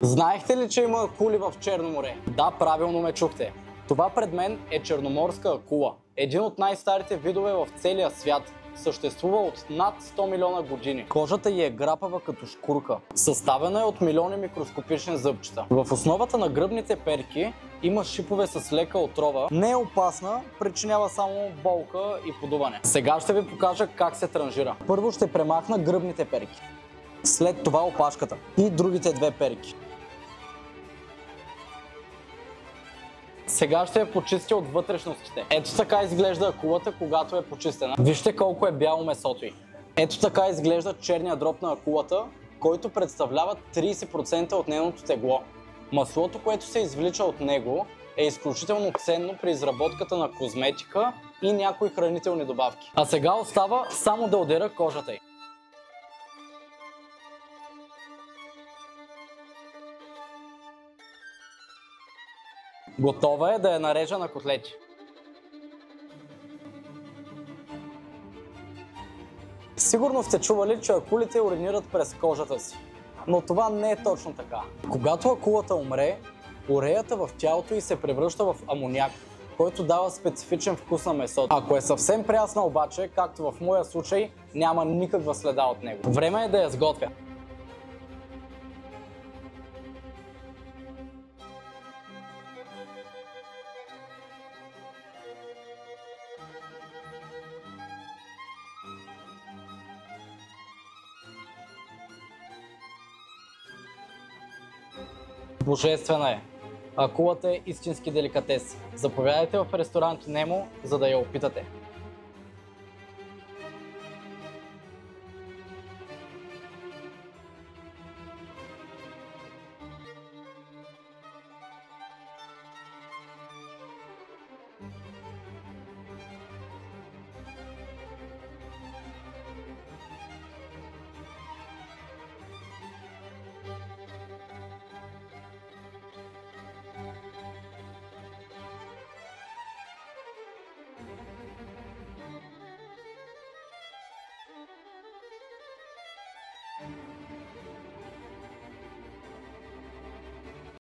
Знаехте ли, че има акули в Черно море? Да, правилно ме чухте. Това пред мен е черноморска акула. Един от най-старите видове в целия свят. Съществува от над 100 милиона години. Кожата й е грапава като шкурка. Съставена е от милиони микроскопични зъбчета. В основата на гръбните перки има шипове с лека отрова. Не е опасна, причинява само болка и подуване. Сега ще ви покажа как се транжира. Първо ще премахна гръбните перки. След това опашката и другите две перки. Сега ще я почистя от вътрешностите. Ето така изглежда акулата, когато е почистена. Вижте колко е бяло месото й. Ето така изглежда черния дроб на акулата, който представлява 30% от нейното тегло. Маслото, което се извлича от него, е изключително ценно при изработката на козметика и някои хранителни добавки. А сега остава само да отдера кожата й. Готова е да я нарежа на котлети. Сигурно сте чували, че акулите уринират през кожата си. Но това не е точно така. Когато акулата умре, уреята в тялото й се превръща в амоняк, който дава специфичен вкус на месото. Ако е съвсем прясна обаче, както в моя случай, няма никаква следа от него. Време е да я сготвя. Божествена е! Акулата е истински деликатес. Заповядайте в ресторант Немо, за да я опитате.